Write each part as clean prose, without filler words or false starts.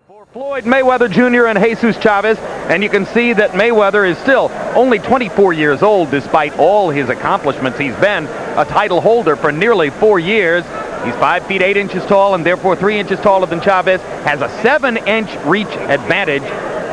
For Floyd Mayweather Jr. and Jesus Chavez, and you can see that Mayweather is still only 24 years old despite all his accomplishments. He's been a title holder for nearly 4 years. He's 5 feet 8 inches tall and therefore 3 inches taller than Chavez, has a 7-inch reach advantage.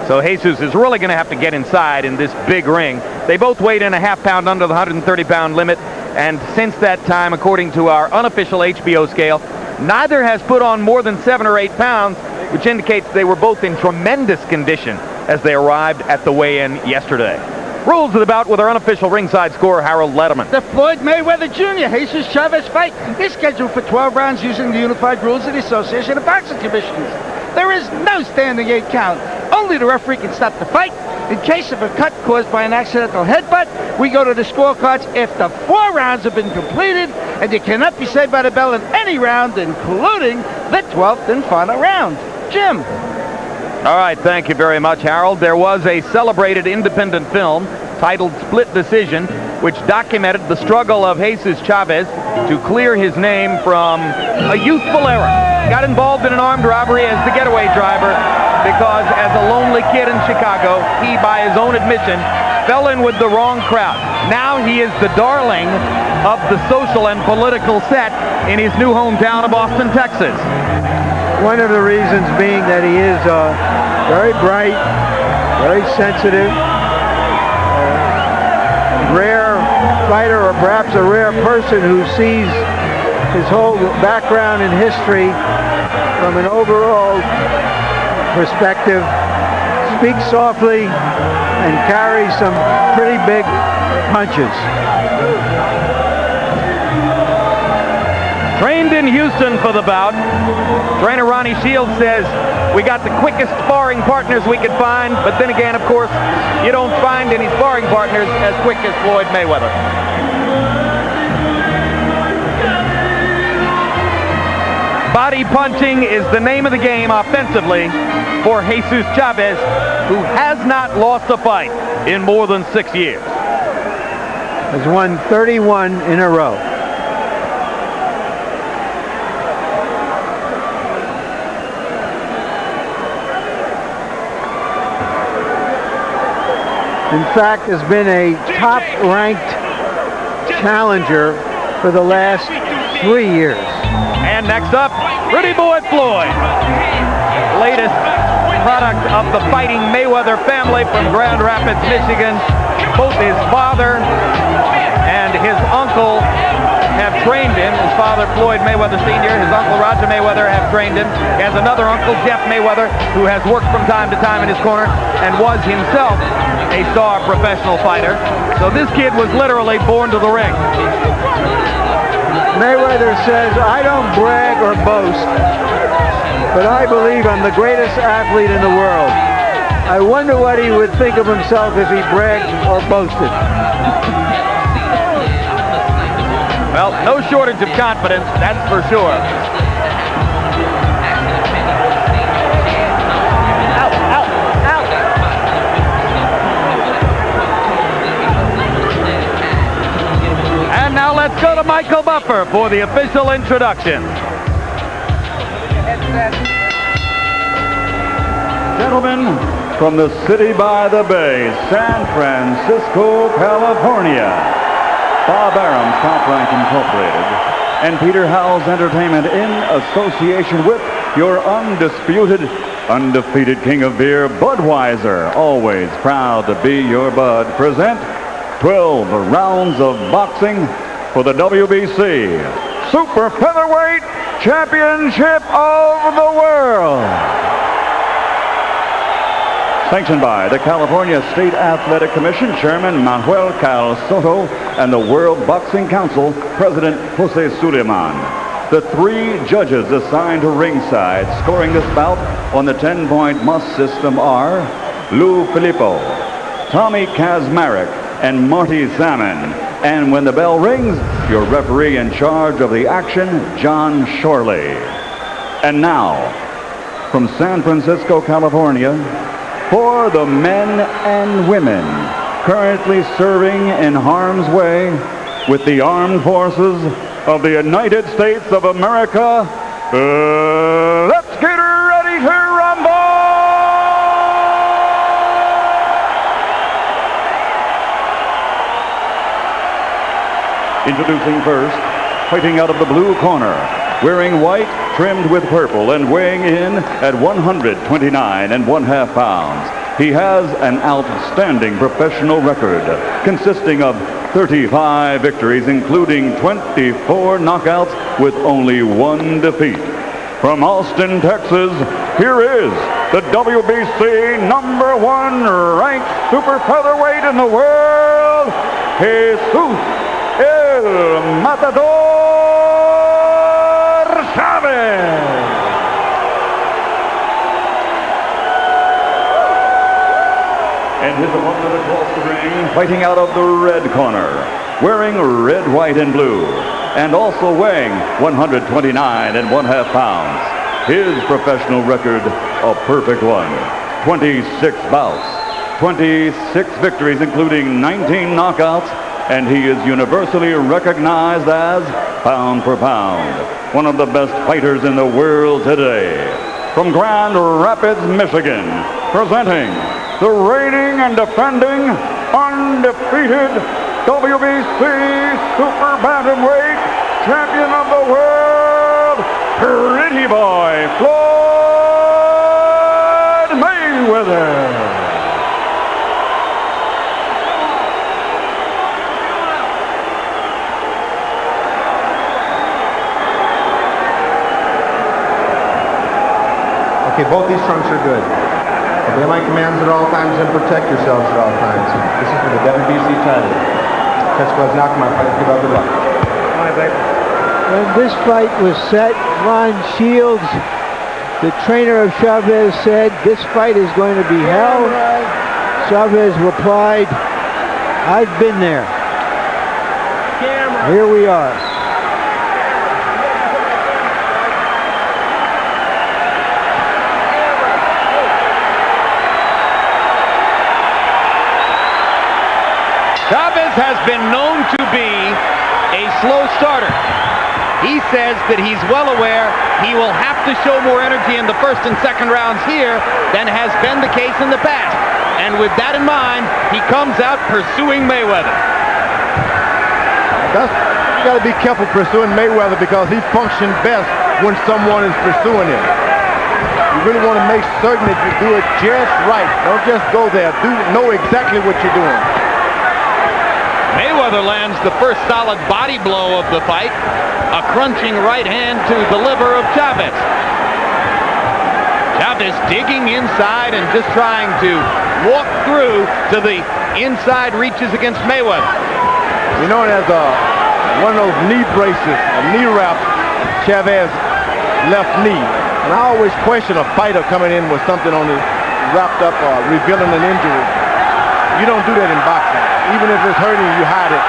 So Jesus is really going to have to get inside in this big ring. They both weighed in a half pound under the 130-pound limit, and since that time, according to our unofficial HBO scale, neither has put on more than 7 or 8 pounds, which indicates they were both in tremendous condition as they arrived at the weigh-in yesterday. Rules of the bout with our unofficial ringside scorer, Harold Letterman. The Floyd Mayweather Jr. Jesus Chavez fight is scheduled for 12 rounds using the unified rules of the Association of Boxing Commissions. There is no standing 8 count. Only the referee can stop the fight. In case of a cut caused by an accidental headbutt, we go to the scorecards after 4 rounds have been completed, and you cannot be saved by the bell in any round, including the 12th and final round. Jim. All right, thank you very much, Harold. There was a celebrated independent film titled Split Decision, which documented the struggle of Jesus Chavez to clear his name from a youthful error. Got involved in an armed robbery as the getaway driver because as a lonely kid in Chicago, he, by his own admission, fell in with the wrong crowd. Now he is the darling of the social and political set in his new hometown of Austin, Texas. One of the reasons being that he is very bright, very sensitive, rare fighter, or perhaps a rare person who sees his whole background and history from an overall perspective, speaks softly, and carries some pretty big punches. Trained in Houston for the bout, trainer Ronnie Shields says, we got the quickest sparring partners we could find, but then again, of course, you don't find any sparring partners as quick as Floyd Mayweather. Body punching is the name of the game offensively for Jesus Chavez, who has not lost a fight in more than 6 years. Has won 31 in a row. In fact, has been a top-ranked challenger for the last 3 years. And next up, Pretty Boy Floyd, latest product of the fighting Mayweather family from Grand Rapids, Michigan. Both his father and his uncle have trained him. His father, Floyd Mayweather Sr., his uncle, Roger Mayweather, have trained him. He has another uncle, Jeff Mayweather, who has worked from time to time in his corner and was himself a star professional fighter. So this kid was literally born to the ring. Mayweather says, I don't brag or boast, but I believe I'm the greatest athlete in the world. I wonder what he would think of himself if he bragged or boasted. Well, no shortage of confidence, that's for sure. And now let's go to Michael Buffer for the official introduction. Gentlemen, from the city by the bay, San Francisco, California, Bob Arum's Top Rank Incorporated and Peter Howell's Entertainment in association with your undefeated king of beer, Budweiser, always proud to be your bud, present 12 rounds of boxing for the WBC Super Featherweight Championship of the World. Sanctioned by the California State Athletic Commission Chairman Manuel Cal Soto and the World Boxing Council President Jose Suleiman. The 3 judges assigned to ringside scoring this bout on the 10-point must system are Lou Filippo, Tommy Kazmarek, and Marty Salmon. And when the bell rings, your referee in charge of the action, John Shorley. And now, from San Francisco, California, for the men and women currently serving in harm's way with the armed forces of the United States of America, let's get ready! Introducing first, fighting out of the blue corner, wearing white trimmed with purple and weighing in at 129 1/2 pounds. He has an outstanding professional record consisting of 35 victories, including 24 knockouts with only one defeat. From Austin, Texas, here is the WBC #1 ranked super featherweight in the world, Jesus El Matador Chavez. And his opponent across the ring, fighting out of the red corner, wearing red, white, and blue, and also weighing 129 1/2 pounds. His professional record, a perfect one. 26 bouts, 26 victories, including 19 knockouts, and he is universally recognized as, pound for pound, one of the best fighters in the world today. From Grand Rapids, Michigan, presenting the reigning and defending undefeated WBC Super Bantamweight Champion of the World, Pretty Boy Floyd Mayweather. Okay, both these trunks are good. Obey my commands at all times and protect yourselves at all times. This is for the WBC title. Catch gloves, knock my fight, give up good luck. When this fight was set, Ron Shields, the trainer of Chavez, said, "This fight is going to be hell." Chavez replied, "I've been there." Here we are. Chavez has been known to be a slow starter. He says that he's well aware he will have to show more energy in the first and second rounds here than has been the case in the past. And with that in mind, he comes out pursuing Mayweather. You got to be careful pursuing Mayweather because he functions best when someone is pursuing him. You really want to make certain that you do it just right. Don't just go there. Know exactly what you're doing. Mayweather lands the first solid body blow of the fight, a crunching right hand to the liver of Chavez. Chavez digging inside and just trying to walk through to the inside reaches against Mayweather. You know, it has one of those knee braces, a knee wrap, Chavez left knee. And I always question a fighter coming in with something on his wrapped up revealing an injury. You don't do that in boxing. Even if it's hurting, you hide it.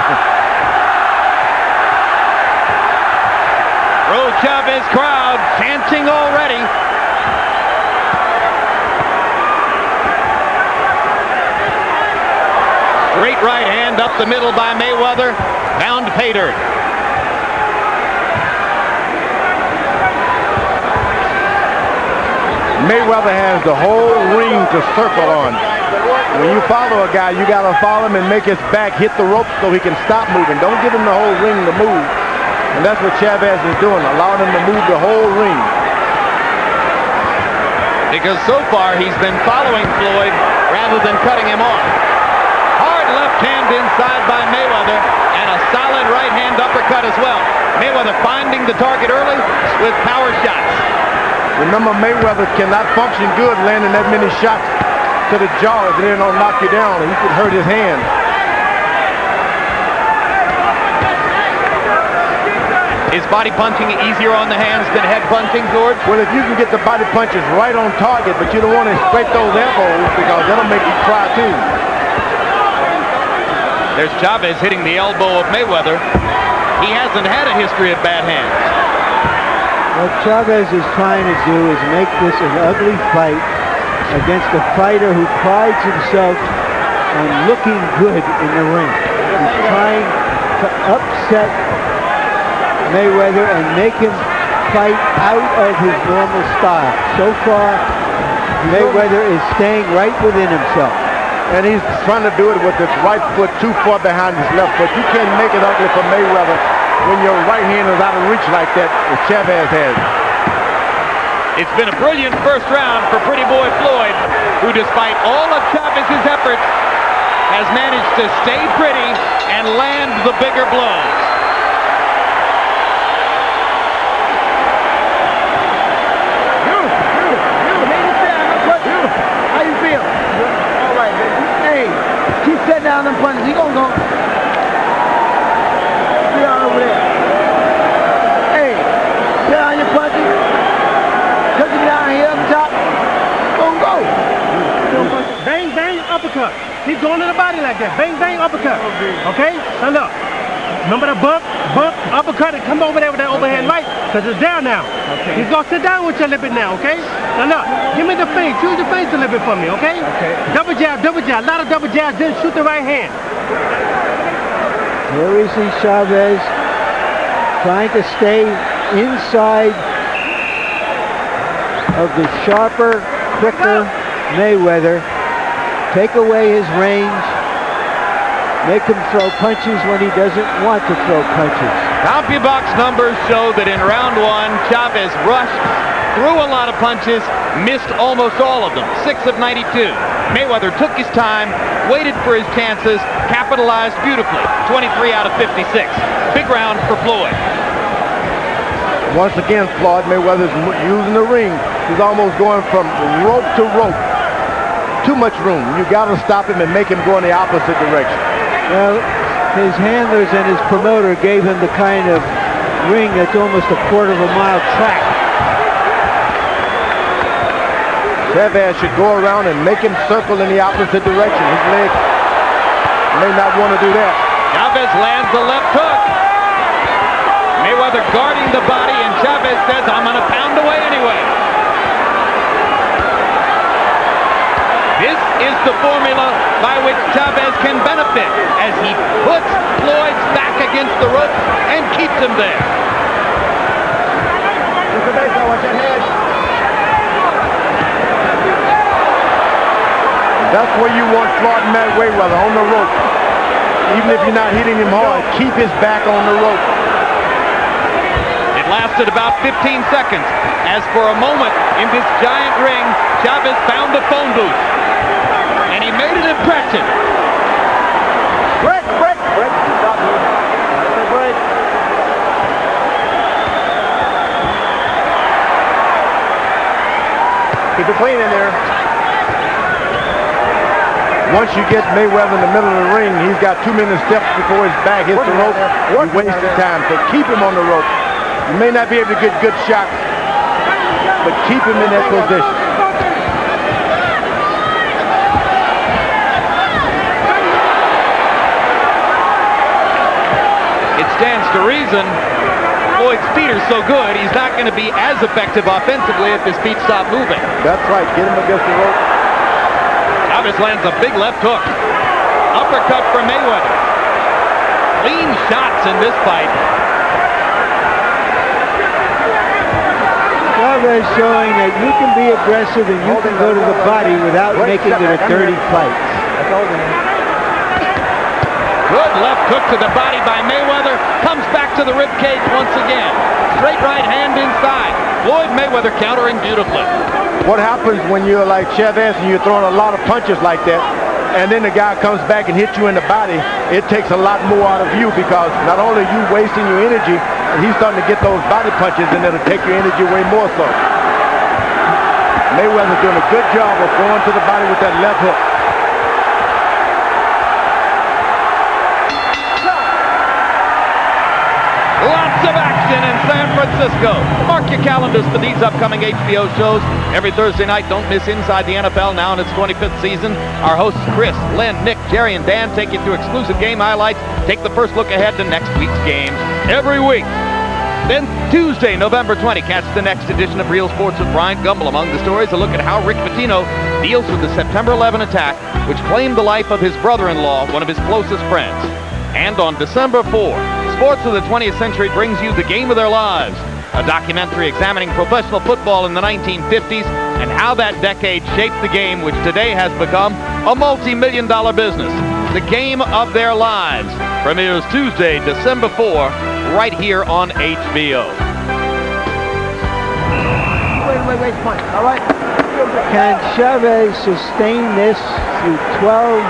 Pro Chavez crowd chanting already. Straight right hand up the middle by Mayweather. Pound pay dirt. Mayweather has the whole ring to circle on. When you follow a guy, you got to follow him and make his back hit the rope so he can stop moving. Don't give him the whole ring to move. And that's what Chavez is doing, allowing him to move the whole ring. Because so far he's been following Floyd rather than cutting him off. Hard left hand inside by Mayweather and a solid right hand uppercut as well. Mayweather finding the target early with power shots. Remember, Mayweather cannot function good landing that many shots to the jaw if it don't knock you down, and he could hurt his hand. Is body punching easier on the hands than head punching, George? Well, if you can get the body punches right on target, but you don't want to scrape those elbows because that'll make you cry too. There's Chavez hitting the elbow of Mayweather. He hasn't had a history of bad hands. What Chavez is trying to do is make this an ugly fight against a fighter who prides himself on looking good in the ring. He's trying to upset Mayweather and make him fight out of his normal style. So far, Mayweather is staying right within himself. and he's trying to do it with his right foot too far behind his left foot. You can't make it ugly for Mayweather when your right hand is out of reach like that, as Chavez has. It's been a brilliant first round for Pretty Boy Floyd, who despite all of Chavez's efforts has managed to stay pretty and land the bigger blows. How you feel? All right, baby. Hey, keep setting down them punches. He gonna go. Be on over there. Hey, set down your punches. Touch him down here up top. Gonna go. Bang, bang, uppercut. Keep going to the body like that. Bang, bang, uppercut. Okay? Stand up. Remember the bump, uppercut, and come over there with that overhand right, because it's down now. Okay. He's going to sit down with you a little bit now, okay? Stand up. Give me the face. Choose the face a little bit for me, okay? Okay. Double jab, a lot of double jabs, then shoot the right hand. Here we see Chavez trying to stay inside of the sharper, quicker Mayweather, take away his range, make him throw punches when he doesn't want to throw punches. CompuBox numbers show that in round one, Chavez rushed, threw a lot of punches, missed almost all of them, 6 of 92. Mayweather took his time, waited for his chances, capitalized beautifully, 23 out of 56. Big round for Floyd. Once again, Floyd Mayweather's using the ring. He's almost going from rope to rope. Too much room. You got to stop him and make him go in the opposite direction. Well, his handlers and his promoter gave him the kind of ring that's almost a quarter of a mile track. Chavez should go around and make him circle in the opposite direction. His leg may not want to do that. Chavez lands the left hook. Mayweather guarding the body, and Chavez says, I'm going to pound away anyway. This is the formula by which Chavez can benefit as he puts Floyd's back against the rope and keeps him there. That's where you want Floyd Mayweather, on the rope. Even if you're not hitting him hard, keep his back on the rope. It lasted about 15 seconds, as for a moment in this giant ring, Chavez found the phone booth. And he made an impression. Break. Stop me. That's a break. Keep it clean in there. Once you get Mayweather in the middle of the ring, he's got too many steps before his back hits the rope. You're wasting time, so keep him on the rope. You may not be able to get good shots, but keep him in that position. It stands to reason Floyd's feet are so good, he's not going to be as effective offensively if his feet stop moving. That's right. Get him against the rope. Chavez lands a big left hook. Uppercut for Mayweather. Clean shots in this fight. Chavez showing that you can be aggressive and you can go to the body without making it a dirty fight. Good left hook to the body by Mayweather. Comes back to the ribcage once again. Straight right hand inside. Floyd Mayweather countering beautifully. What happens when you're like Chavez and you're throwing a lot of punches like that, and then the guy comes back and hits you in the body, it takes a lot more out of you, because not only are you wasting your energy, and he's starting to get those body punches, and it'll take your energy way more so. Mayweather's doing a good job of going to the body with that left hook. Lots of action in San Francisco. Mark your calendars for these upcoming HBO shows. Every Thursday night, don't miss Inside the NFL, now in its 25th season. Our hosts Chris, Lynn, Nick, Jerry, and Dan take you through exclusive game highlights, take the first look ahead to next week's games every week. Then Tuesday, November 20, catch the next edition of Real Sports with Brian Gumbel. Among the stories, a look at how Rick Pitino deals with the September 11 attack, which claimed the life of his brother-in-law, one of his closest friends. And on December 4, Sports of the 20th Century brings you The Game of Their Lives, a documentary examining professional football in the 1950s and how that decade shaped the game, which today has become a multi-million-dollar business. The game of their lives premieres Tuesday, December 4, right here on HBO. Wait, point. All right. Can Chavez sustain this through 12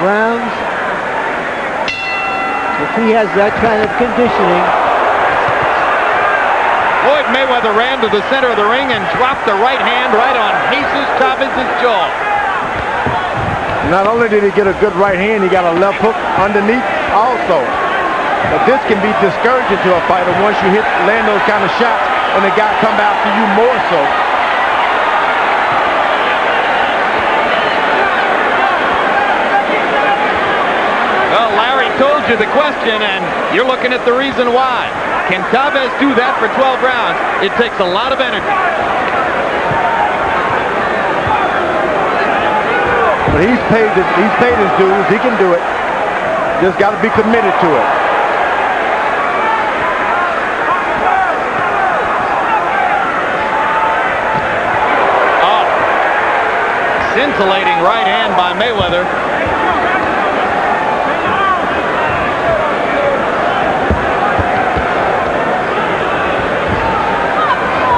rounds? If he has that kind of conditioning. Floyd Mayweather ran to the center of the ring and dropped the right hand right on Jesus Chavez's jaw. Not only did he get a good right hand, he got a left hook underneath also. But this can be discouraging to a fighter once you land those kind of shots and the guy come out to you more so. Well, Larry told you the question, and you're looking at the reason why. Can Chavez do that for 12 rounds? It takes a lot of energy. But he's paid his dues. He can do it. Just got to be committed to it. Oh, scintillating right hand by Mayweather.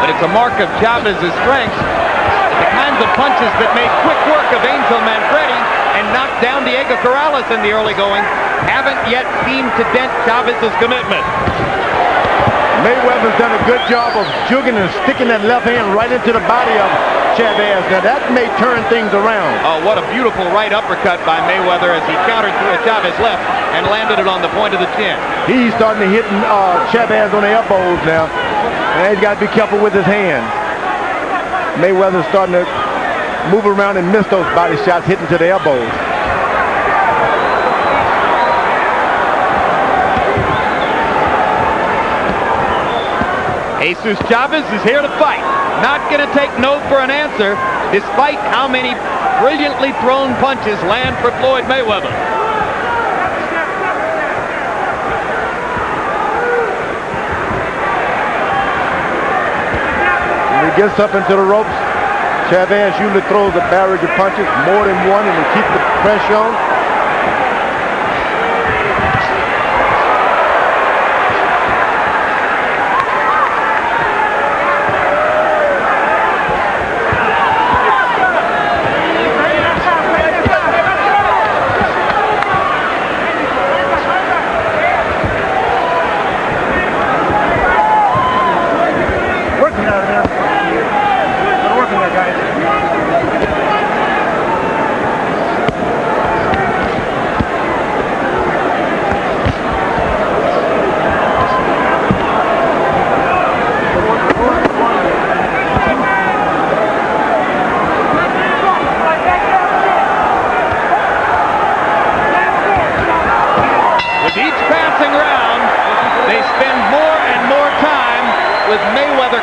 But it's a mark of Chavez's strength. The kinds of punches that made quick work of Angel Manfredi and knocked down Diego Corrales in the early going haven't yet seemed to dent Chavez's commitment. Mayweather's done a good job of jugging and sticking that left hand right into the body of Chavez. Now that may turn things around. Oh, what a beautiful right uppercut by Mayweather as he countered through a Chavez left and landed it on the point of the chin. He's starting to hit Chavez on the elbows now. And he's got to be careful with his hands. Mayweather's starting to move around and miss those body shots hitting to the elbows. Jesus Chavez is here to fight. Not going to take no for an answer, despite how many brilliantly thrown punches land for Floyd Mayweather. When he gets up into the ropes, Chavez usually throws a barrage of punches, more than one, and he keeps the pressure on.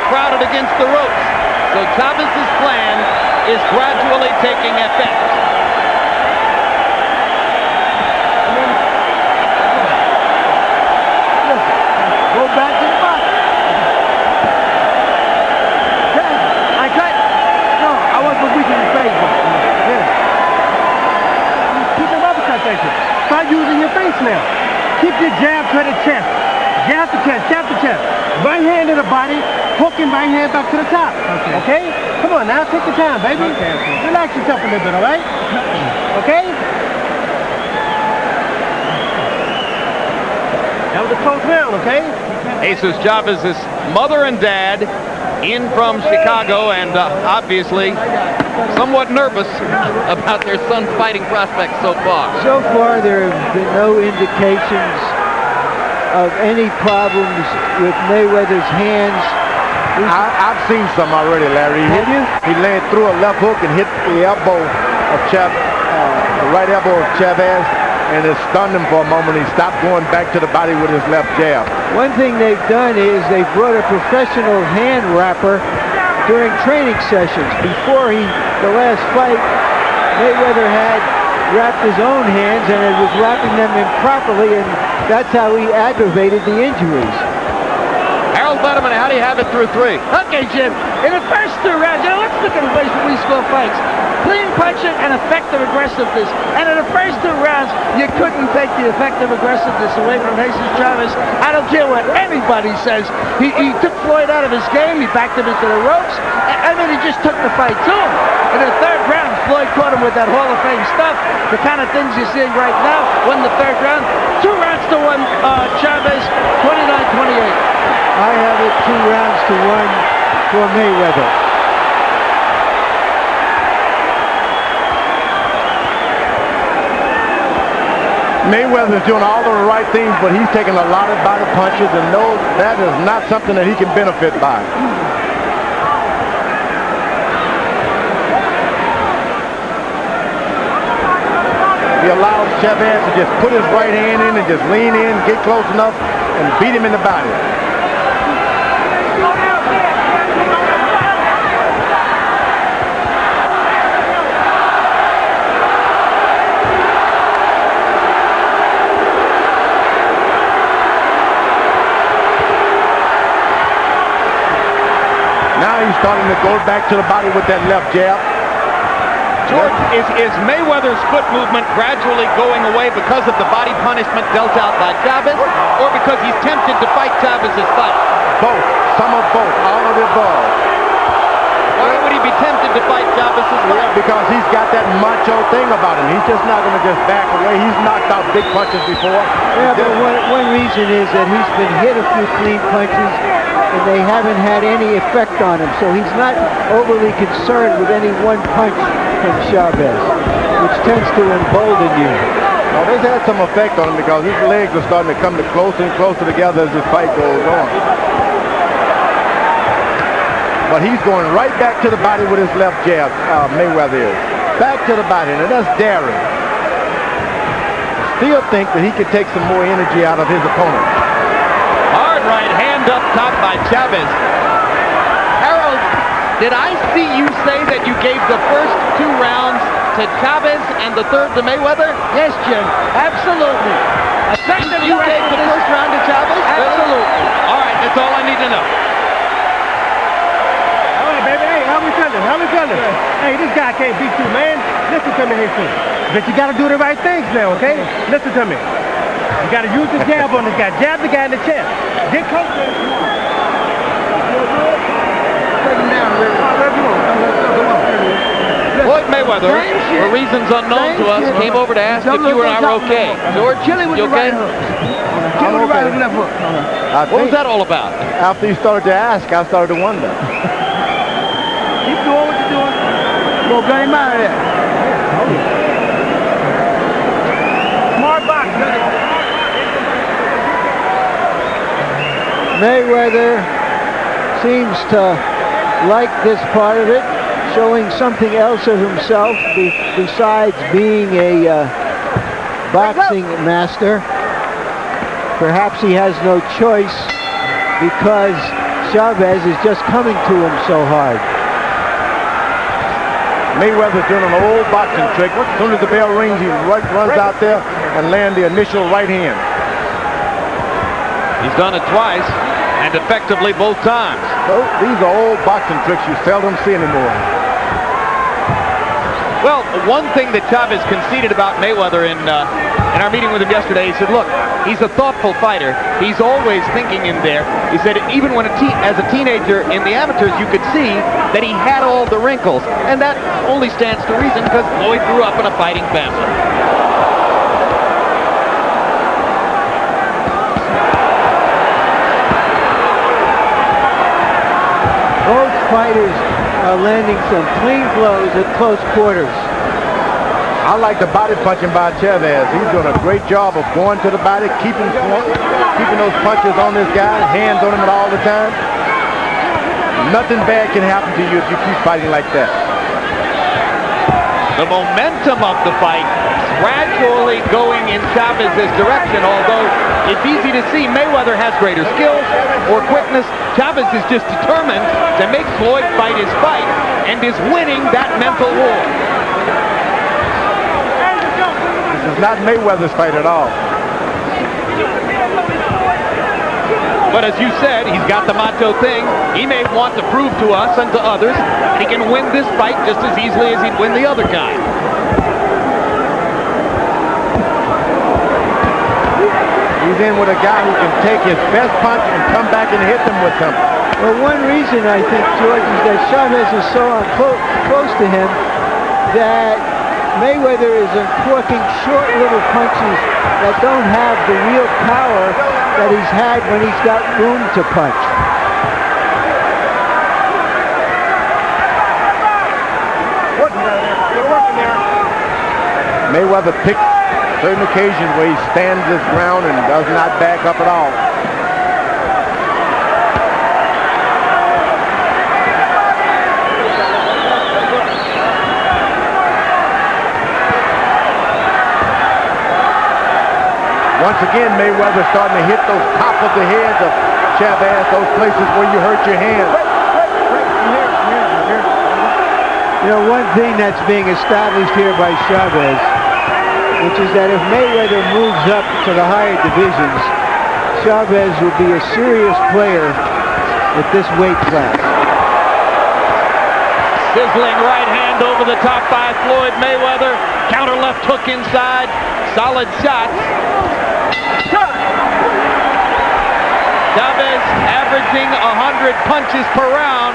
Crowded against the ropes. So Chavez's plan is gradually taking effect. Go back to the box. I cut. No, I want to weaken his face. Keep your uppercut action. Start using your face now. Keep your jab to the chest. Jab to chest, jab to chest. Right hand to the body. Hooking right hand back to the top. Okay? Come on now, take your time, baby. Okay. Relax yourself a little bit, all right? Okay? That was a close round, okay? Jesus Chavez's mother and dad in from Chicago and obviously somewhat nervous about their son's fighting prospects so far. So far, there have been no indications of any problems with Mayweather's hands. I've seen some already, Larry. He landed through a left hook and hit the elbow of the right elbow of Chavez, and it stunned him for a moment. He stopped going back to the body with his left jab. One thing they've done is they've brought a professional hand wrapper during training sessions. Before the last fight, Mayweather had wrapped his own hands and it was wrapping them improperly, and that's how he aggravated the injuries. Harold Letterman, how do you have it through 3? Okay, Jim. In the first 2 rounds, let's look at the ways we score fights. Clean punching and effective aggressiveness. And in the first 2 rounds, you couldn't take the effective aggressiveness away from Jesus Chavez. I don't care what anybody says. He took Floyd out of his game. He backed him into the ropes. I mean, he just took the fight to him. In the 3rd round, Floyd caught him with that Hall of Fame stuff. The kind of things you're seeing right now. Won the 3rd round. 2 rounds to 1, Chavez, 29-28. I have it 2 rounds to 1 for Mayweather. Mayweather's doing all the right things, but he's taking a lot of body punches, and knows that is not something that he can benefit by. He allows Chavez to just put his right hand in and just lean in, get close enough, and beat him in the body. Now he's starting to go back to the body with that left jab. George, is Mayweather's foot movement gradually going away because of the body punishment dealt out by Chavez, or because he's tempted to fight Chavez's fight? Both. Some of both. All of the above. Why would he be tempted to fight Chavez's fight? Because he's got that macho thing about him. He's just not going to just back away. He's knocked out big punches before. Yeah, but one reason is that he's been hit a few clean punches, and they haven't had any effect on him. So he's not overly concerned with any one punch from Chavez, which tends to embolden you. Well, this had some effect on him because his legs are starting to come closer and closer together as this fight goes on. But he's going right back to the body with his left jab, Mayweather is. Back to the body, and that's daring. Still think that he could take some more energy out of his opponent. Hard right hand up top by Chavez. Harold, did I see you say that you gave the first 2 rounds to Chavez and the 3rd to Mayweather? Yes, Jim. Absolutely. You gave the first round to Chavez? Absolutely. All right, that's all I need to know. All right, baby. Hey, how we feeling? How we feeling? Hey, this guy can't beat you, man. Listen to me, Jesus. But you got to do the right things now, okay? Listen to me. You got to use the jab on this guy. Jab the guy in the chest. Get close to him. Floyd Mayweather, for reasons unknown to us, came over to ask if you and I were okay. George, you okay? What was that all about? After he started to ask, I started to wonder. Keep doing what you're doing. Go get him out of there. Smart box. Mayweather seems to like this part of it, showing something else of himself besides being a boxing master. Perhaps he has no choice because Chavez is just coming to him so hard. Mayweather's doing an old boxing trick. As soon as the bell rings, he runs out there and lands the initial right hand. He's done it twice, and effectively both times. So these are old boxing tricks you seldom see anymore. Well, one thing that Chavez conceded about Mayweather in our meeting with him yesterday, he said, look, he's a thoughtful fighter. He's always thinking in there. He said even when as a teenager in the amateurs, you could see that he had all the wrinkles. And that only stands to reason because Floyd grew up in a fighting family. Both fighters are landing some clean blows at close quarters. I like the body punching by Chavez. He's doing a great job of going to the body, keeping those punches on this guy, hands on him all the time. Nothing bad can happen to you if you keep fighting like that. The momentum of the fight gradually going in Chavez's direction, although it's easy to see Mayweather has greater skills or quickness. Chavez is just determined to make Floyd fight his fight and is winning that mental war. This is not Mayweather's fight at all. But as you said, he's got the macho thing. He may want to prove to us and to others that he can win this fight just as easily as he'd win the other kind. He's in with a guy who can take his best punch and come back and hit them with something. Well, one reason I think, George, is that Chavez is so close to him that Mayweather is uncorking short little punches that don't have the real power that he's had when he's got room to punch. Mayweather picked certain occasions where he stands his ground and does not back up at all. Once again, Mayweather starting to hit those top of the heads of Chavez, those places where you hurt your hand. You know, one thing that's being established here by Chavez, which is that if Mayweather moves up to the higher divisions, Chavez will be a serious player at this weight class. Sizzling right hand over the top by Floyd Mayweather. Counter left hook inside. Solid shots. Chavez averaging 100 punches per round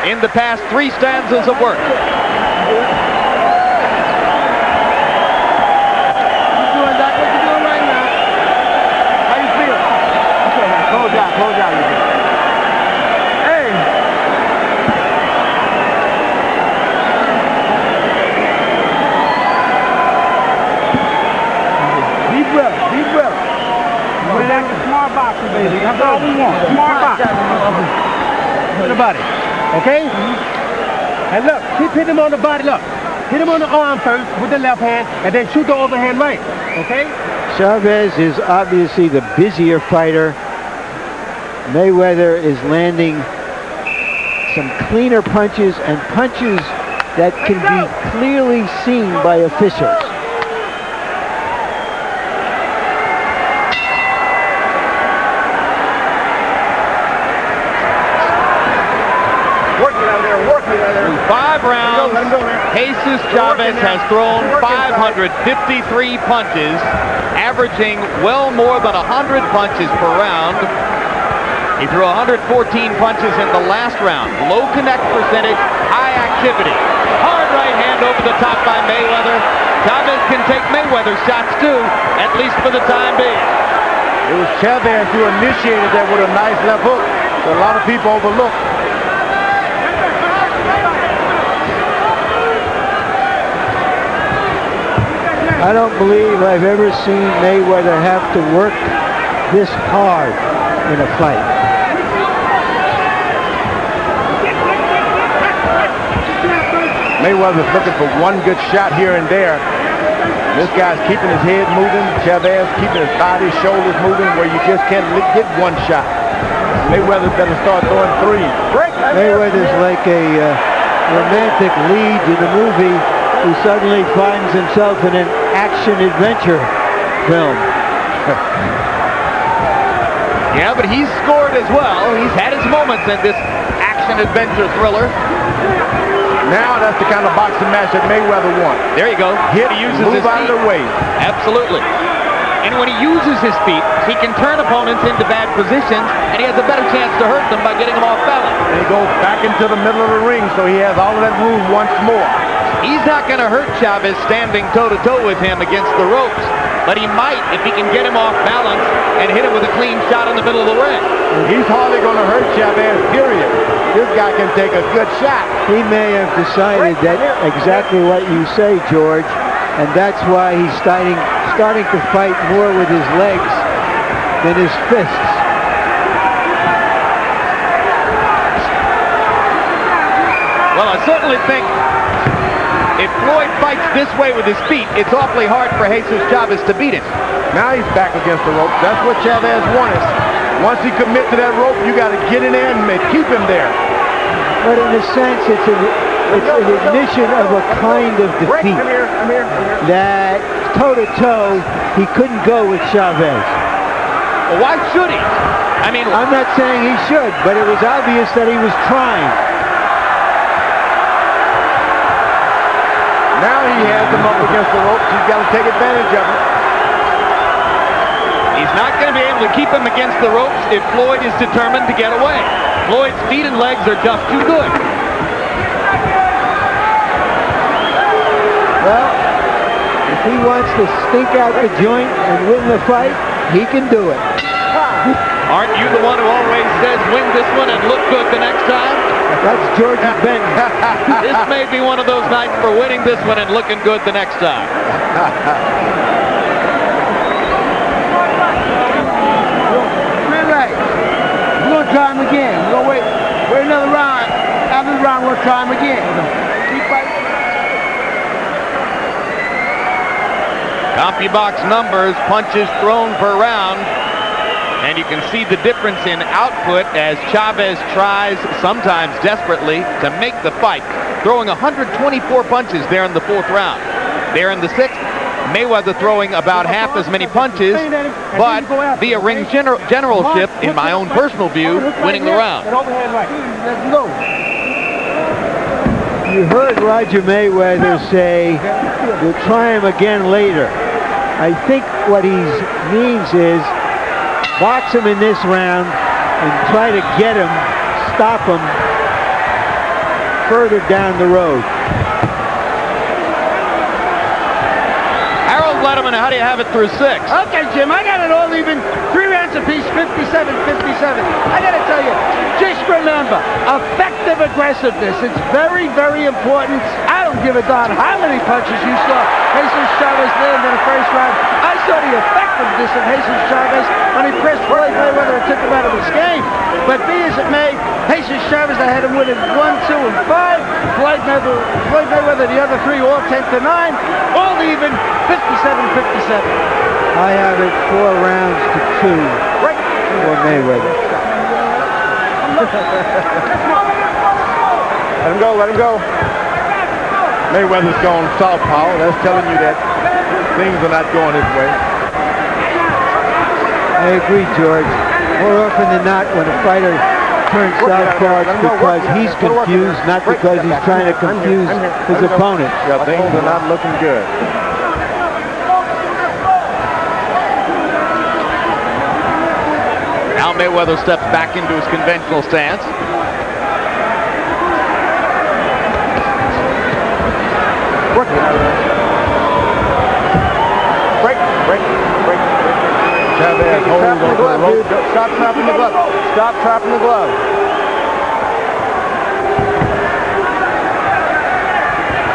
in the past 3 stanzas of work. Close out, you can. Hey! Deep breath, deep breath. We're like a smart boxer, baby. That's all we want. Smart boxer. Hit the body. Okay? And look, keep hitting him on the body. Look. Hit him on the arm first with the left hand, and then shoot the overhand right. Okay? Chavez is obviously the busier fighter. Mayweather is landing some cleaner punches and punches that can be clearly seen by officials. In 5 rounds, Jesus Chavez has thrown 553 punches, averaging well more than 100 punches per round. He threw 114 punches in the last round. Low connect percentage, high activity. Hard right hand over the top by Mayweather. Chavez can take Mayweather's shots too, at least for the time being. It was Chavez who initiated that with a nice left hook that a lot of people overlook. I don't believe I've ever seen Mayweather have to work this hard in a fight. Mayweather's looking for one good shot here and there. This guy's keeping his head moving. Chavez keeping his body, shoulders moving where you just can't get one shot. Mayweather better start throwing 3. Mayweather's like a romantic lead in a movie who suddenly finds himself in an action-adventure film. Yeah, but he's scored as well. He's had his moments in this action-adventure thriller. Now that's the kind of boxing match that Mayweather wants. There you go. Hit, he uses move his out of feet. the way. Absolutely. And when he uses his feet, he can turn opponents into bad positions, and he has a better chance to hurt them by getting them off balance. And he goes back into the middle of the ring, so he has all of that room once more. He's not going to hurt Chavez standing toe-to-toe with him against the ropes, but he might if he can get him off balance and hit him with a clean shot in the middle of the ring. He's hardly going to hurt Chavez, period. This guy can take a good shot. He may have decided that exactly what you say, George, and that's why he's starting to fight more with his legs than his fists. Well, I certainly think if Floyd fights this way with his feet, it's awfully hard for Jesus Chavez to beat him. Now he's back against the rope. That's what Chavez wanted. Once he commits to that rope, you got to get in there and keep him there. But in a sense, it's an admission of a kind of defeat. Come here. That toe-to-toe, he couldn't go with Chavez. Well, why should he? I mean, I'm not saying he should, but it was obvious that he was trying. Now he has him up against the ropes. He's got to take advantage of it. he's not going to be able to keep him against the ropes if Floyd is determined to get away. Floyd's feet and legs are just too good. Well, if he wants to stink out the joint and win the fight, he can do it. Aren't you the one who always says win this one and look good the next time? That's George Benton. This may be one of those nights for winning this one and looking good the next time. Relax. We're going to try him again. We're going to wait another round. After the round, we'll try him again. Keep fighting. CompuBox numbers, punches thrown per round. And you can see the difference in output as Chavez tries, sometimes desperately, to make the fight. Throwing 124 punches there in the fourth round. There in the sixth, Mayweather throwing about half as many punches, but via ring generalship, in my own personal view, winning the round. You heard Roger Mayweather say, we'll try him again later. I think what he means is, box him in this round and try to get him, stop him further down the road. Harold Letterman, how do you have it through six? Okay, Jim, I got it all even. 3 rounds apiece, 57-57. I got to tell you, just remember, effective aggressiveness. It's very, very important. I don't give a darn how many punches you saw Jesus Chavez land in the first round. I saw the effectiveness of Jesus Chavez when he pressed Floyd Mayweather and took him out of his game. But be as it may, Jesus Chavez, I had him winning 1, 2, and 5. Floyd Mayweather, the other 3, all 10-9. All even, 57-57. I have it 4 rounds to 2 for Mayweather. Let him go, let him go. Mayweather's gone southpaw. That's telling you that things are not going his way. I agree, George. More often than not, when a fighter turns southpaw, it's because he's confused, not because he's trying to confuse his opponent. Yeah, things are not looking good. Now Mayweather steps back into his conventional stance. Break. Chavez holds on to the rope. Stop trapping the glove. Stop trapping the glove.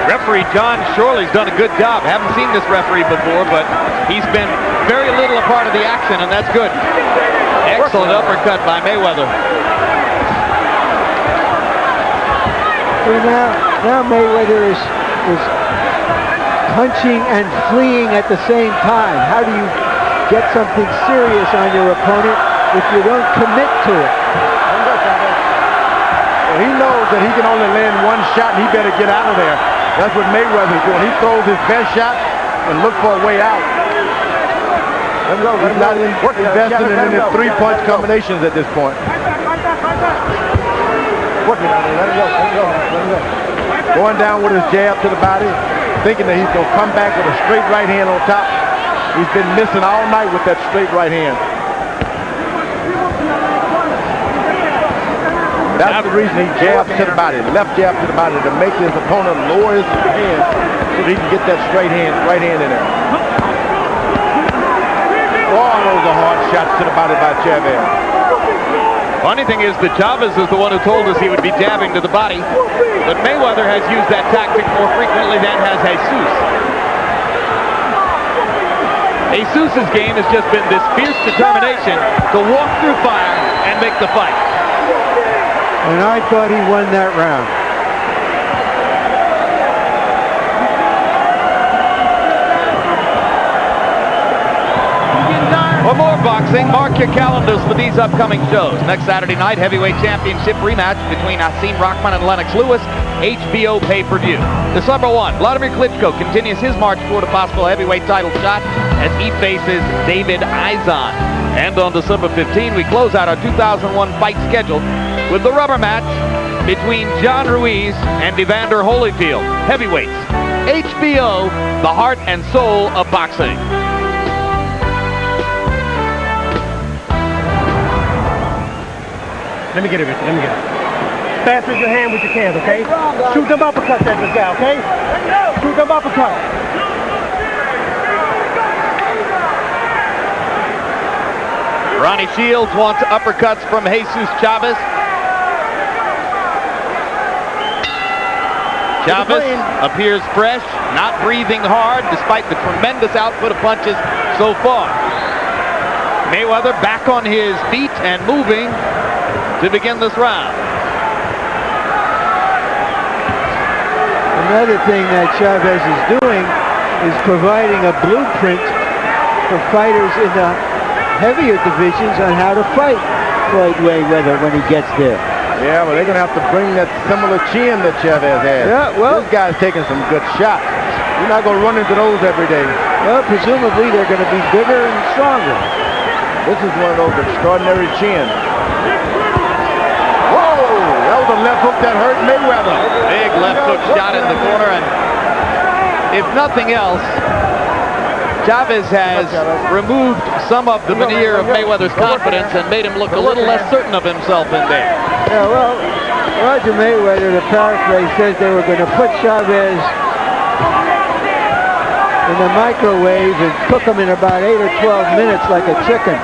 Referee John Shorley's done a good job. Haven't seen this referee before, but he's been very little a part of the action, and that's good. Excellent uppercut by Mayweather. See, now Mayweather is punching and fleeing at the same time. How do you get something serious on your opponent if you don't commit to it? Well, he knows that he can only land one shot, and he better get out of there. That's what Mayweather's doing. He throws his best shot and look for a way out. He's not investing in any 3-punch combinations at this point. Going down with his jab to the body, thinking that he's going to come back with a straight right hand on top. He's been missing all night with that straight right hand. That's the reason he jabs to the body, left jab to the body, to make his opponent lower his hand so that he can get that right hand in there. Oh, those are hard shots to the body by Chavez. Funny thing is that Chavez is the one who told us he would be jabbing to the body, but Mayweather has used that tactic more frequently than has Jesus. Jesus's game has just been this fierce determination to walk through fire and make the fight. And I thought he won that round. For more boxing, mark your calendars for these upcoming shows. Next Saturday night, heavyweight championship rematch between Hasim Rahman and Lennox Lewis, HBO pay-per-view. December 1, Vladimir Klitschko continues his march toward a possible heavyweight title shot as he faces David Izon. And on December 15, we close out our 2001 fight schedule with the rubber match between John Ruiz and Evander Holyfield. Heavyweights. HBO, the heart and soul of boxing. Let me get it, Richard. Let me get it. Fast with your hand with your hands, okay? Shoot them uppercuts at this guy, okay? Shoot them uppercuts. Ronnie Shields wants uppercuts from Jesus Chavez. Chavez appears fresh, not breathing hard despite the tremendous output of punches so far. Mayweather back on his feet and moving to begin this round. Another thing that Chavez is doing is providing a blueprint for fighters in the heavier divisions on how to fight Floyd Mayweather when he gets there. Yeah, but they're going to have to bring that similar chin that Chavez has. Yeah, well, this guy's taking some good shots. You're not going to run into those every day. Well, presumably they're going to be bigger and stronger. This is one of those extraordinary chins. Whoa! That was a left hook that hurt Mayweather. Big left hook shot in the corner, and if nothing else, Chavez has removed some of the veneer of Mayweather's confidence and made him look a little less certain of himself in there. Yeah, well, Roger Mayweather, the paraphrase, says they were going to put Chavez in the microwave and cook him in about 8 or 12 minutes like a chicken.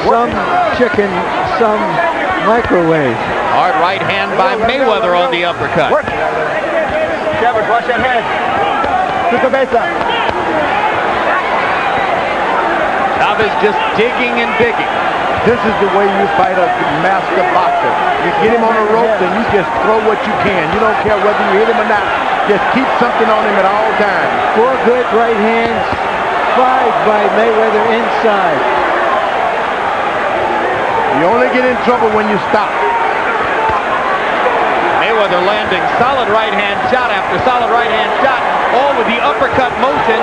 Some chicken, some microwave. Hard right hand by Mayweather on the uppercut. Chavez, watch that head. Chavez just digging and digging. This is the way you fight a master boxer. You get him on the rope and you just throw what you can. You don't care whether you hit him or not. Just keep something on him at all times. 4 good right hands, 5 by Mayweather inside. You only get in trouble when you stop. Mayweather landing solid right hand shot after solid right hand shot, all with the uppercut motion.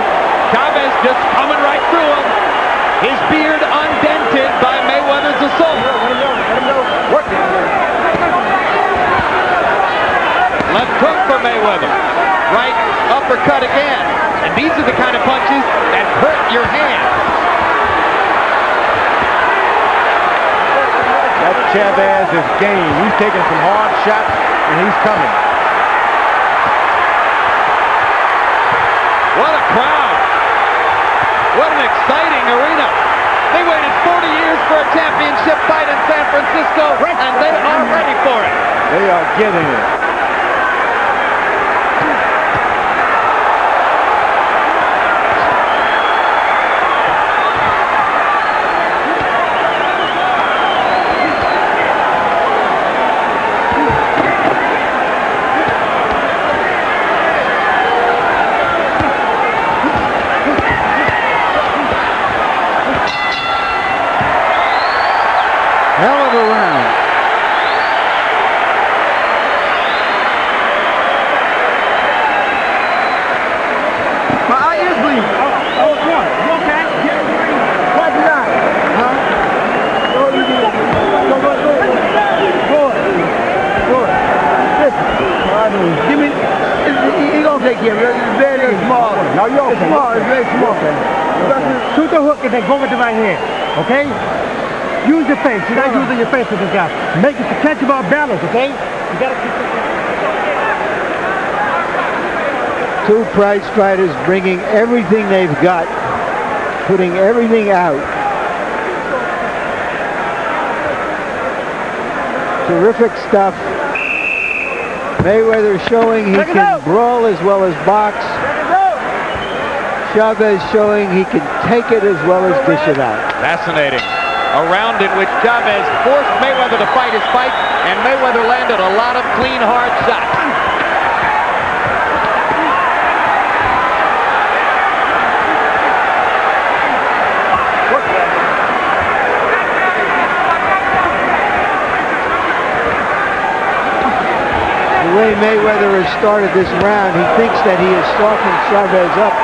Chavez just coming right through him. His beard undented by Mayweather's assault. Left hook for Mayweather. Right uppercut again. And these are the kind of punches that hurt your hands. That Chavez is game. He's taking some hard shots and he's coming. What a crowd. What an exciting arena. They waited 40 years for a championship fight in San Francisco, and they are ready for it. They are getting it. Hell of a round. My eye is bleeding. Oh, what? You okay? Why'd you die? Huh? Go. Listen. Give me. He gonna take care of it. It's very small. No, you're It's small. It's very small. Shoot the hook and then go with the right hand, okay? Use your face. You're not using your face with this guy. Make it to catch him off balance, okay? You gotta keep it. 2 prize fighters bringing everything they've got, putting everything out. Terrific stuff. Mayweather showing he can brawl as well as box. Chavez showing he can take it as well as dish it out. Fascinating. A round in which Chavez forced Mayweather to fight his fight, and Mayweather landed a lot of clean, hard shots. The way Mayweather has started this round, he thinks that he has softened Chavez up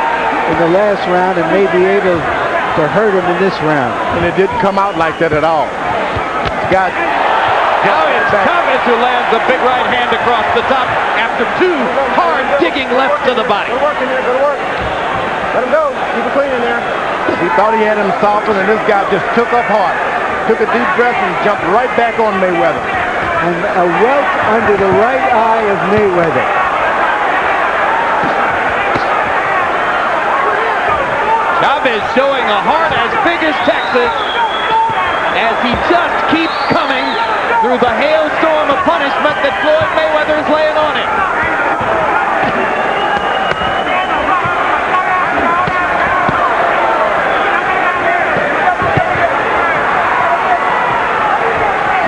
in the last round and may be able to hurt him in this round. And it didn't come out like that at all. Now it's Chavez who lands a big right hand across the top after two hard digging lefts to the body. Good work in there, good work. Let him go. Keep it clean in there. He thought he had him softened, and this guy just took up hard. Took a deep breath and jumped right back on Mayweather. And a welt under the right eye of Mayweather. Chavez showing a heart as big as Texas as he just keeps coming through the hailstorm of punishment that Floyd Mayweather is laying on him.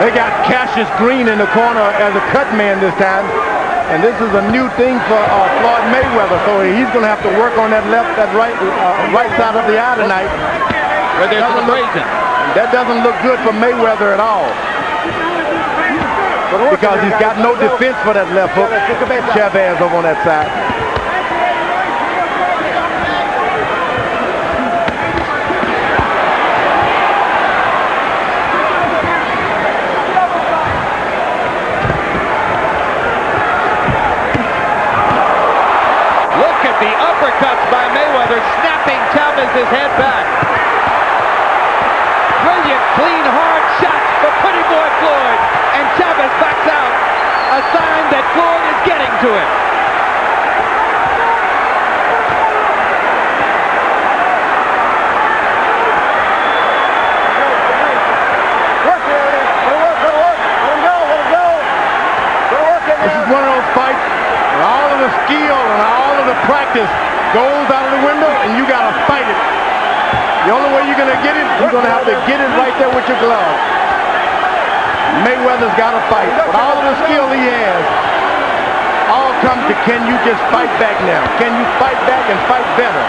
They got Cassius Green in the corner as a cut man this time. And this is a new thing for Floyd Mayweather. So he's going to have to work on that right side of the eye tonight. Where there's an abrasion. That doesn't look good for Mayweather at all. Because he's got no defense for that left hook. Chavez over on that side. Look at the uppercuts by Mayweather, snapping Chavez's head back. Brilliant, clean, hard shots for Pretty Boy Floyd. And Chavez backs out, a sign that Floyd is getting to him. This is one of those fights where all of the skill and all of the practice goes out of the window, and you got to fight it. The only way you're going to get it, you're going to have to get it right there with your glove. Mayweather's got to fight. With all of the skill he has, all comes to can you just fight back now? Can you fight back and fight better?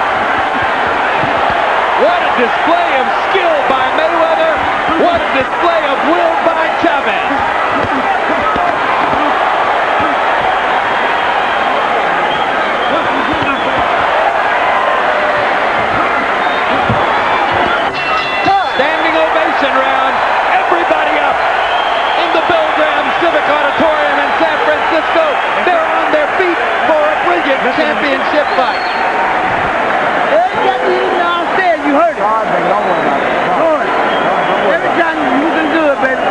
What a display of skill by Mayweather. What a display of will by Chavez. Standing ovation round. Everybody up in the Bilgram Civic Auditorium in San Francisco. They're on their feet for a brilliant championship fight. You heard it. Every time you can do it, baby.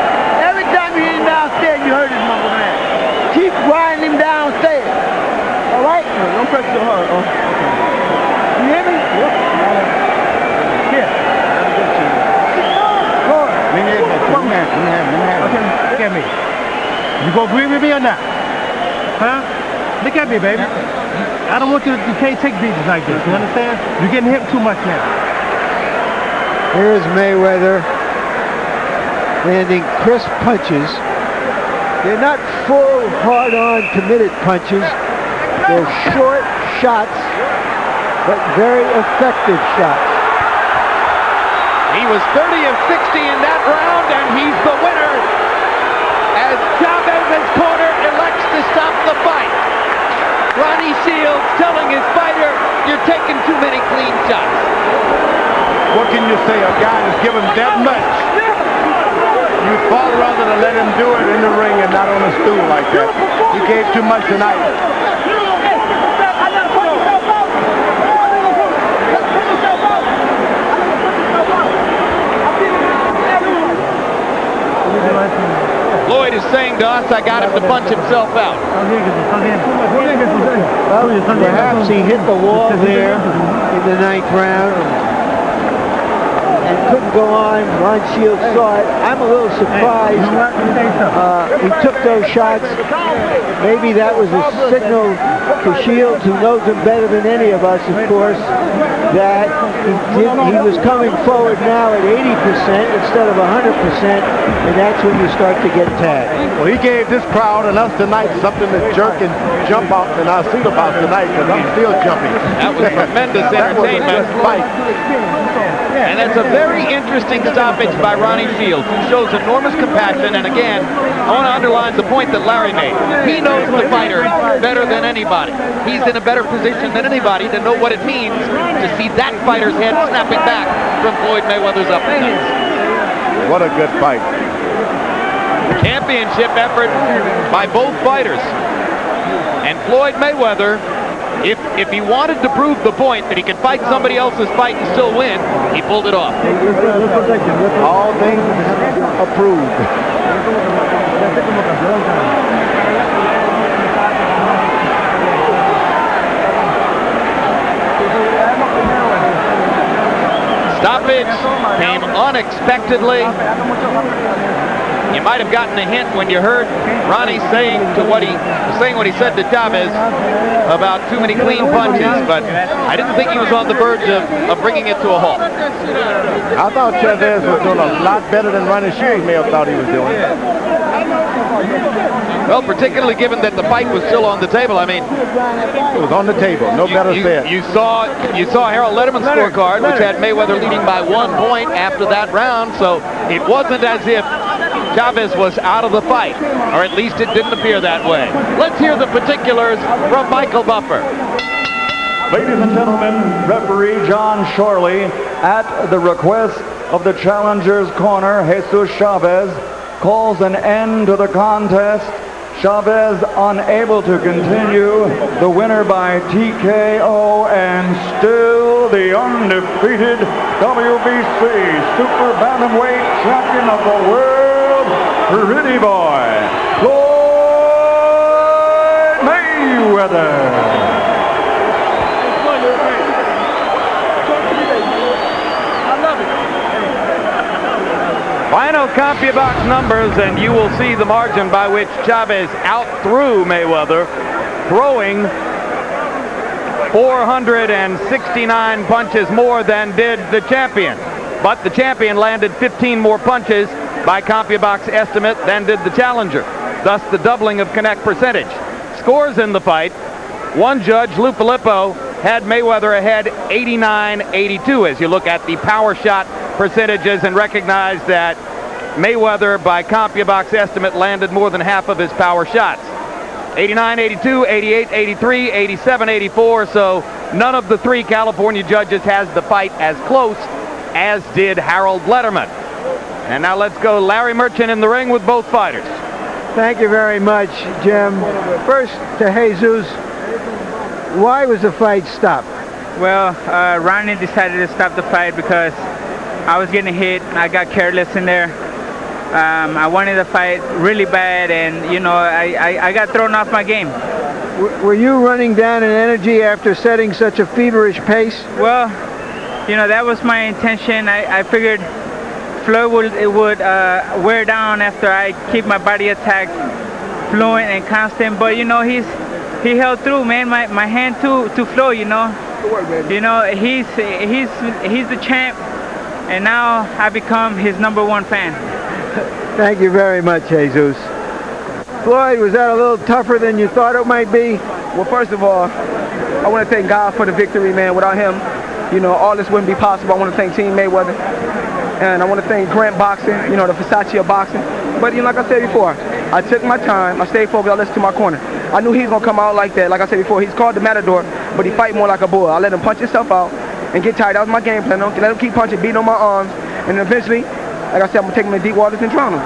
Every time you hit him downstairs, you heard his mumble man. Keep riding him downstairs. All right? Don't press so hard. Oh, okay. You hear me? Yep. Here. Okay. Look at me. You gonna agree with me or not? Huh? Look at me, baby. I don't want you can't take beatings like this. You understand? You're getting hit too much now. Here's Mayweather landing crisp punches. They're not full, hard-on, committed punches. They're short shots, but very effective shots. He was 30 of 60 in that round, and he's the winner as Chavez's corner elects to stop the fight. Ronnie Shields telling his fighter, you're taking too many clean shots. What can you say? A guy that's given that much. You'd far rather to let him do it in the ring and not on a stool like that. He gave too much tonight. Floyd is saying to us, I got him to punch himself out. Perhaps he hit the wall there in the 9th round and couldn't go on. Ron Shields saw it. I'm a little surprised he took those shots. Maybe that was a signal to Shields, who knows him better than any of us, of course, that he was coming forward now at 80% instead of 100%, and that's when you start to get tagged. Well, he gave this crowd and us tonight something to jerk and jump out in our seat about tonight, because I'm still jumping. That was tremendous entertainment. That was a good fight. And that's a very interesting stoppage by Ronnie Shields, who shows enormous compassion. And again, I want to underline the point that Larry made. He knows the fighter better than anybody. He's in a better position than anybody to know what it means to see that fighter's head snapping back from Floyd Mayweather's uppercuts. What a good fight. Championship effort by both fighters. And Floyd Mayweather, if he wanted to prove the point that he could fight somebody else's fight and still win, he pulled it off. All things approved. Stoppage came unexpectedly. You might have gotten a hint when you heard Ronnie saying what he said to Chavez about too many clean punches, but I didn't think he was on the verge of bringing it to a halt. I thought Chavez was doing a lot better than Ronnie Shields may have thought he was doing. Well, particularly given that the fight was still on the table. I mean, it was on the table. No better said. You saw Harold Letterman's scorecard, which had Mayweather leading by 1 point after that round, so it wasn't as if Chavez was out of the fight, or at least it didn't appear that way. Let's hear the particulars from Michael Buffer. Ladies and gentlemen, referee John Shorley, at the request of the challenger's corner, Jesus Chavez, calls an end to the contest. Chavez unable to continue, the winner by TKO and still the undefeated WBC Super Bantamweight Champion of the world, Pretty Boy, Floyd Mayweather. Final CompuBox numbers, and you will see the margin by which Chavez outthrew Mayweather, throwing 469 punches more than did the champion. But the champion landed 15 more punches by CompuBox estimate than did the challenger, thus the doubling of connect percentage. Scores in the fight: one judge, Lou Filippo, had Mayweather ahead 89-82 as you look at the power shot percentages and recognize that Mayweather, by CompuBox estimate, landed more than half of his power shots. 89-82, 88-83, 87-84, so none of the three California judges has the fight as close as did Harold Letterman. And now let's go Larry Merchant in the ring with both fighters. Thank you very much, Jim. First to Jesus, why was the fight stopped? Well, Ronnie decided to stop the fight because I was getting hit. I got careless in there. I wanted the fight really bad, and you know, I got thrown off my game. Were you running down in energy after setting such a feverish pace? Well, you know, that was my intention. I figured Floyd would wear down after I keep my body attack fluent and constant. But you know, he held through, man. My hand to Floyd, you know. You know, he's the champ, and now I become his #1 fan. Thank you very much, Jesus. Floyd, was that a little tougher than you thought it might be? Well, first of all, I want to thank God for the victory, man. Without him, you know, all this wouldn't be possible. I want to thank Team Mayweather, and I want to thank Grant Boxing, you know, the Versace of boxing. But, you know, like I said before, I took my time, I stayed focused, I listened to my corner. I knew he was going to come out like that. Like I said before, he's called the Matador, but he fight more like a bull. I let him punch himself out and get tired. That was my game plan. Let him keep punching, beating on my arms, and eventually, like I said, I'm going to take him to deep waters and drown him.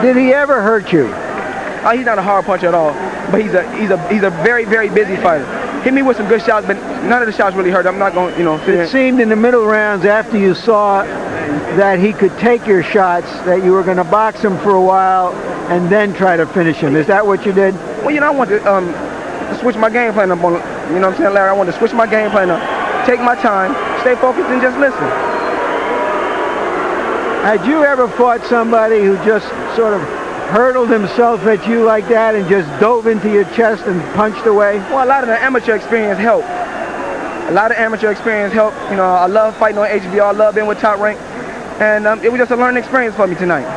Did he ever hurt you? He's not a hard puncher at all, but he's a very, very busy fighter. Hit me with some good shots, but none of the shots really hurt. I'm not going, you know. It seemed in the middle rounds, after you saw that he could take your shots, that you were going to box him for a while and then try to finish him. Is that what you did? Well, you know, I want to switch my game plan up on, you know what I'm saying, Larry? I want to switch my game plan up, take my time, stay focused, and just listen. Had you ever fought somebody who just sort of hurled himself at you like that and just dove into your chest and punched away? Well, a lot of the amateur experience helped. You know, I love fighting on HBO. I love being with Top Rank. And it was just a learning experience for me tonight.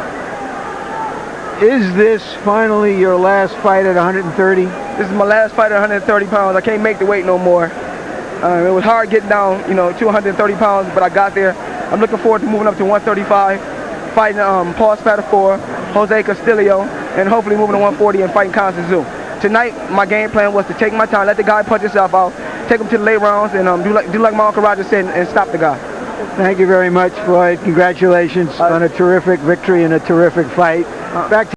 Is this finally your last fight at 130? This is my last fight at 130 pounds. I can't make the weight no more. It was hard getting down, 230 pounds, but I got there. I'm looking forward to moving up to 135, fighting Paul Spadafore, Jose Castillo, and hopefully moving to 140 and fighting Constance Zoo. Tonight, my game plan was to take my time, let the guy punch himself out, take him to the late rounds, and do like my Uncle Roger said, and stop the guy. Thank you very much, Floyd. Congratulations on a terrific victory and a terrific fight. Back to